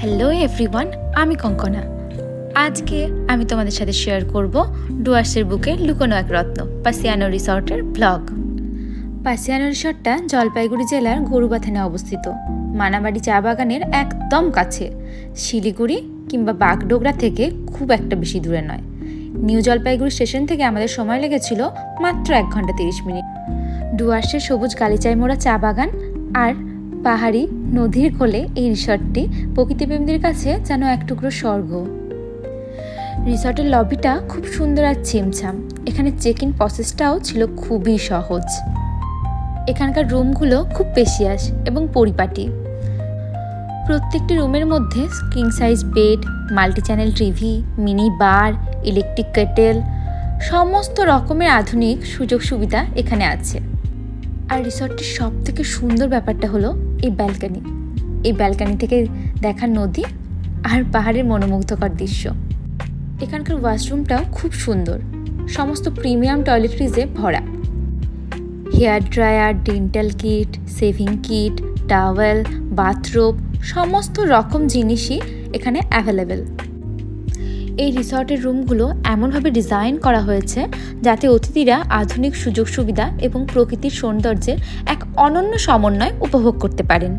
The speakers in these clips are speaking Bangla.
হ্যালো এভরিওয়ান, আমি কঙ্কনা। আজকে আমি তোমাদের সাথে শেয়ার করব ডুয়ার্সের বুকে লুকোনো এক রত্ন পাসিয়ানো রিসর্টের ব্লগ। পাসিয়ানো রিসর্টটা জলপাইগুড়ি জেলার গরুবাথানে অবস্থিত, মানাবাড়ি চা বাগানের একদম কাছে। শিলিগুড়ি কিংবা বাগডোগরা থেকে খুব একটা বেশি দূরে নয়। নিউ জলপাইগুড়ি স্টেশন থেকে আমাদের সময় লেগেছিল মাত্র 1 ঘন্টা 30 মিনিট। ডুয়ার্সের সবুজ গালিচায় মোড়া চা বাগান আর পাহাড়ি নদীর কোলে এই রিসর্টটি প্রকৃতিপ্রেমীদের কাছে যেন এক টুকরো স্বর্গ। রিসর্টের লবিটা খুব সুন্দর আর ছিমছাম। এখানে চেক ইন প্রসেসটাও ছিল খুবই সহজ। এখানকার রুমগুলো খুব স্পেশিয়াস এবং পরিপাটি। প্রত্যেকটি রুমের মধ্যে king size bed, multi channel TV, mini বার, ইলেকট্রিক কেটেল, সমস্ত রকমের আধুনিক সুযোগ সুবিধা এখানে আছে। আর রিসর্টটির সব থেকে সুন্দর ব্যাপারটা হলো এই ব্যালকানি। এই ব্যালকানি থেকে দেখা নদী আর পাহাড়ের মনোমুগ্ধকর দৃশ্য। এখানকার ওয়াশরুমটাও খুব সুন্দর, সমস্ত প্রিমিয়াম টয়লেট্রিজে ভরা। Hair dryer, dental kit, shaving kit, towel, bathrobe, সমস্ত রকম জিনিসই এখানে অ্যাভেলেবেল। এই রিসর্টের রুমগুলো এমনভাবে ডিজাইন করা হয়েছে যাতে অতিথিরা আধুনিক সুযোগ সুবিধা এবং প্রকৃতির সৌন্দর্যের এক অনন্য সমন্বয় উপভোগ করতে পারেন।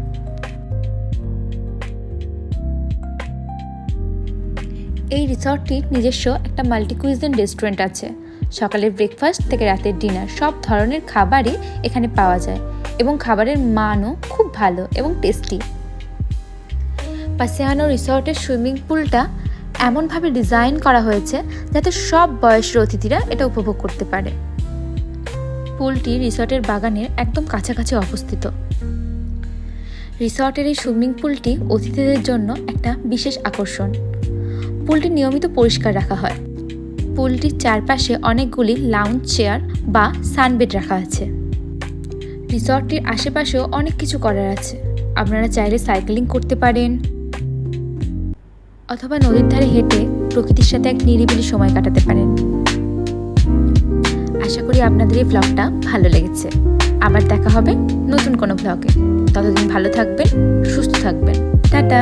এই রিসর্টটির নিজস্ব একটা মাল্টি কুইজিন রেস্টুরেন্ট আছে। সকালের ব্রেকফাস্ট থেকে রাতের ডিনার সব ধরনের খাবারই এখানে পাওয়া যায় এবং খাবারের মানও খুব ভালো এবং টেস্টি। পাসিয়ানো রিসর্টের সুইমিং পুলটা এমনভাবে ডিজাইন করা হয়েছে যাতে সব বয়সের অতিথিরা এটা উপভোগ করতে পারে। পুলটি রিসর্টের বাগানের একদম কাছাকাছি অবস্থিত। রিসর্টের এই সুইমিং পুলটি অতিথিদের জন্য একটা বিশেষ আকর্ষণ। পুলটি নিয়মিত পরিষ্কার রাখা হয়। পুলটির চারপাশে অনেকগুলি লাউঞ্জ চেয়ার বা সানবেড রাখা আছে। রিসর্টটির আশেপাশেও অনেক কিছু করার আছে। আপনারা চাইলে সাইক্লিং করতে পারেন অথবা নদীর ধারে হেঁটে প্রকৃতির সাথে এক নিরিবিলি সময় কাটাতে পারেন। আশা করি আপনাদের এই ব্লগটা ভালো লেগেছে। আবার দেখা হবে নতুন কোনো ব্লগে। ততদিন ভালো থাকবেন, সুস্থ থাকবেন। টাটা।